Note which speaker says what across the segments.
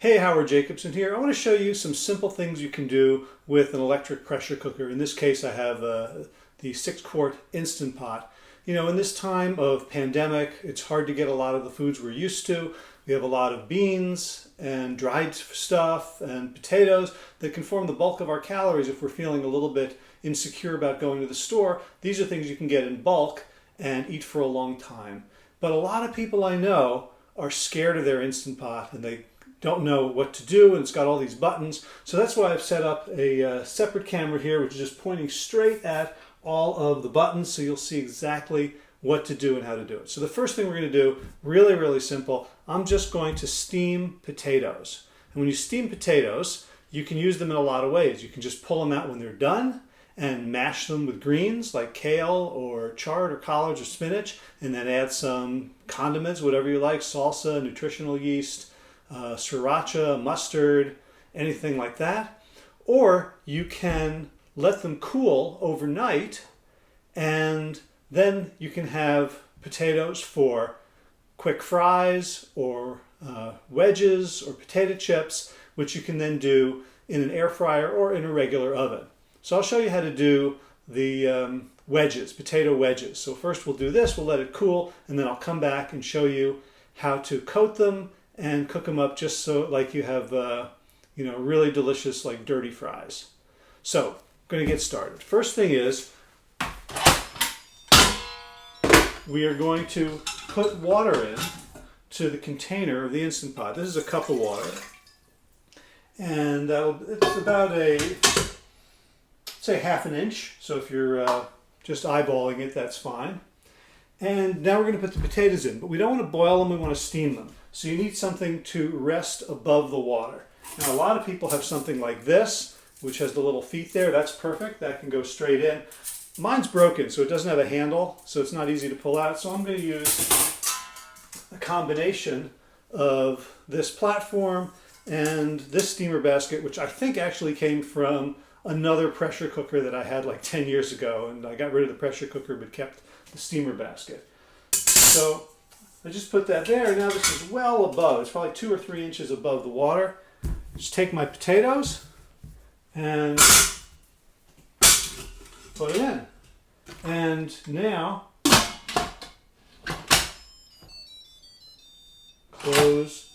Speaker 1: Hey, Howard Jacobson here. I want to show you some simple things you can do with an electric pressure cooker. In this case, I have the 6-quart Instant Pot. You know, in this time of pandemic, it's hard to get a lot of the foods we're used to. We have a lot of beans and dried stuff and potatoes that can form the bulk of our calories if we're feeling a little bit insecure about going to the store. These are things you can get in bulk and eat for a long time. But a lot of people I know are scared of their Instant Pot and they don't know what to do, and it's got all these buttons. So that's why I've set up a separate camera here, which is just pointing straight at all of the buttons, so you'll see exactly what to do and how to do it. So the first thing we're going to do, really simple, I'm just going to steam potatoes. And when you steam potatoes, you can use them in a lot of ways. You can just pull them out when they're done and mash them with greens like kale or chard or collards or spinach, and then add some condiments, whatever you like, salsa, nutritional yeast, sriracha, mustard, anything like that. Or you can let them cool overnight, and then you can have potatoes for quick fries or wedges or potato chips, which you can then do in an air fryer or in a regular oven. So I'll show you how to do the wedges, potato wedges. So first we'll do this, we'll let it cool, and then I'll come back and show you how to coat them and cook them up just so like you have really delicious like dirty fries. So I'm going to get started. First thing is we are going to put water in to the container of the Instant Pot. This is a cup of water, and it's about say half an inch. So if you're just eyeballing it, that's fine. And now we're going to put the potatoes in, but we don't want to boil them, we want to steam them. So you need something to rest above the water. Now a lot of people have something like this, which has the little feet there. That's perfect, that can go straight in. Mine's broken, so it doesn't have a handle, so it's not easy to pull out. So I'm going to use a combination of this platform and this steamer basket, which I think actually came from another pressure cooker that I had like 10 years ago, and I got rid of the pressure cooker but kept the steamer basket. So I just put that there. Now this is well above, it's probably 2 or 3 inches above the water. Just take my potatoes and put it in. And now close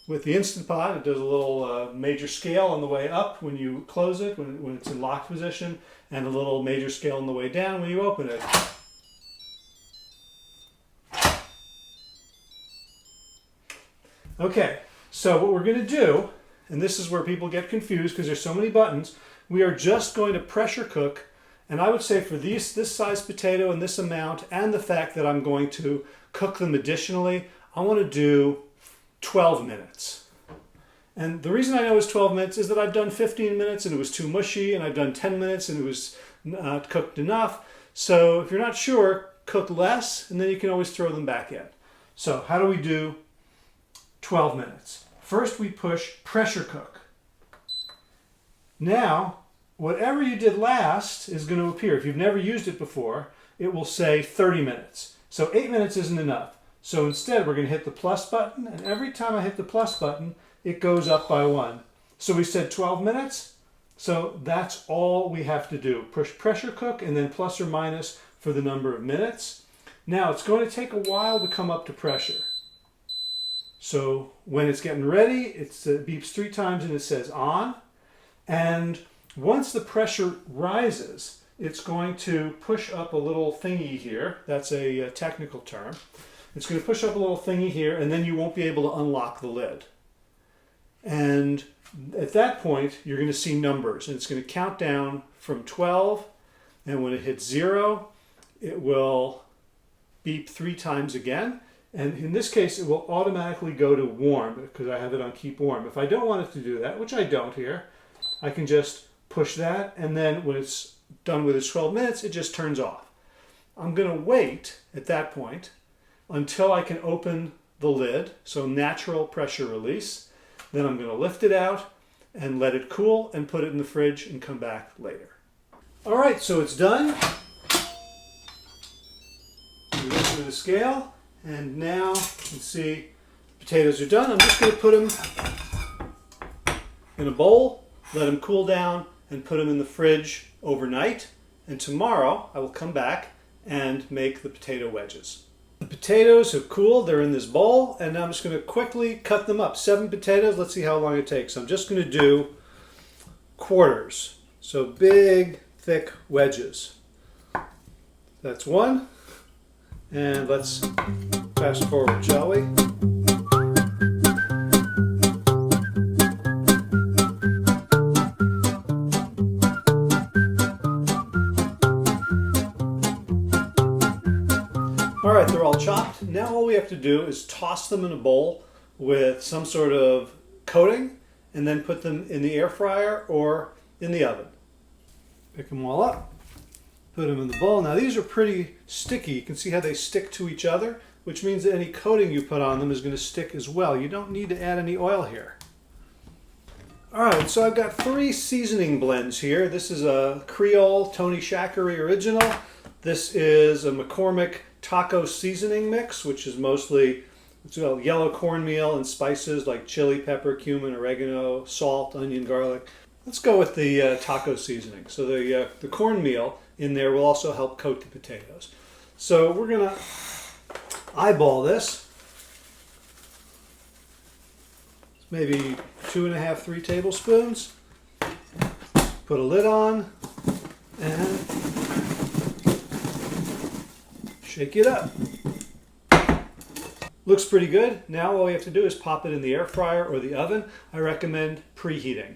Speaker 1: with the Instant Pot. It does a little major scale on the way up when you close it, when it's in locked position, and a little major scale on the way down when you open it. Okay, so what we're going to do, and this is where people get confused because there's so many buttons, we are just going to pressure cook, and I would say for this size potato and this amount, and the fact that I'm going to cook them additionally, I want to do 12 minutes. And the reason I know it's 12 minutes is that I've done 15 minutes and it was too mushy, and I've done 10 minutes and it was not cooked enough. So if you're not sure, cook less, and then you can always throw them back in. So how do we do 12 minutes? First we push pressure cook. Now, whatever you did last is going to appear. If you've never used it before, it will say 30 minutes. So 8 minutes isn't enough. So instead we're going to hit the plus button, and every time I hit the plus button, it goes up by 1. So we said 12 minutes, so that's all we have to do. Push pressure cook and then plus or minus for the number of minutes. Now it's going to take a while to come up to pressure. So when it's getting ready, it beeps 3 times and it says on. And once the pressure rises, it's going to push up a little thingy here. That's a technical term. It's going to push up a little thingy here, and then you won't be able to unlock the lid. And at that point, you're going to see numbers, and it's going to count down from 12, and when it hits 0, it will beep 3 times again. And in this case, it will automatically go to warm because I have it on keep warm. If I don't want it to do that, which I don't here, I can just push that, and then when it's done with its 12 minutes, it just turns off. I'm going to wait at that point until I can open the lid, so natural pressure release. Then I'm going to lift it out and let it cool and put it in the fridge and come back later. All right, so it's done. We look through the scale, and now you can see Potatoes are done. I'm just going to put them in a bowl, let them cool down, and put them in the fridge overnight. And tomorrow I will come back and make the potato wedges. The potatoes have cooled. They're in this bowl, and now I'm just going to quickly cut them up. 7 potatoes. Let's see how long it takes. I'm just going to do quarters. So big, thick wedges. That's one. And let's fast forward, shall we? All right, they're all chopped. Now all we have to do is toss them in a bowl with some sort of coating and then put them in the air fryer or in the oven. Pick them all up, put them in the bowl. Now these are pretty sticky. You can see how they stick to each other, which means that any coating you put on them is going to stick as well. You don't need to add any oil here. All right, so I've got 3 seasoning blends here. This is a Creole Tony Chachery Original. This is a McCormick taco seasoning mix, which is mostly yellow cornmeal and spices like chili, pepper, cumin, oregano, salt, onion, garlic. Let's go with the taco seasoning. So the cornmeal in there will also help coat the potatoes. So we're going to eyeball this. Maybe 2.5, 3 tablespoons. Put a lid on and shake it up. Looks pretty good. Now all we have to do is pop it in the air fryer or the oven. I recommend preheating.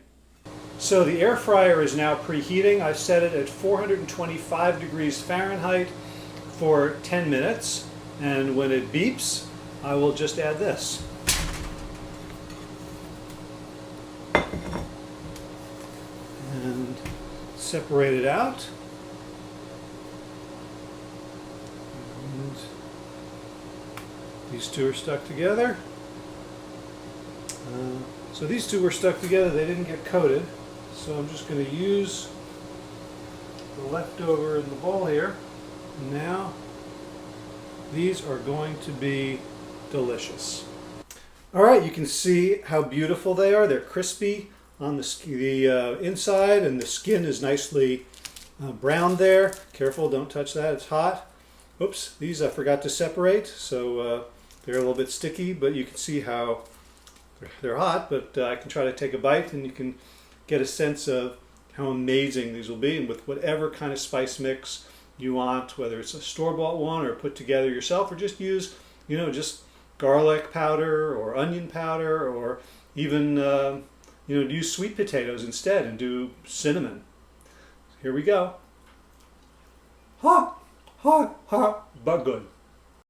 Speaker 1: So the air fryer is now preheating. I've set it at 425 degrees Fahrenheit for 10 minutes. And when it beeps, I will just add this. And separate it out. And these two are stuck together. So these two were stuck together, they didn't get coated. So I'm just going to use the leftover in the bowl here. Now these are going to be delicious. All right, you can see how beautiful they are. They're crispy on the inside, and the skin is nicely browned there. Careful, don't touch that, it's hot. Oops, these I forgot to separate, so they're a little bit sticky, but you can see how they're hot, but I can try to take a bite and you can get a sense of how amazing these will be, and with whatever kind of spice mix you want, whether it's a store-bought one or put together yourself, or just use, just garlic powder or onion powder, or even, use sweet potatoes instead and do cinnamon. Here we go. Hot, hot, hot, but good.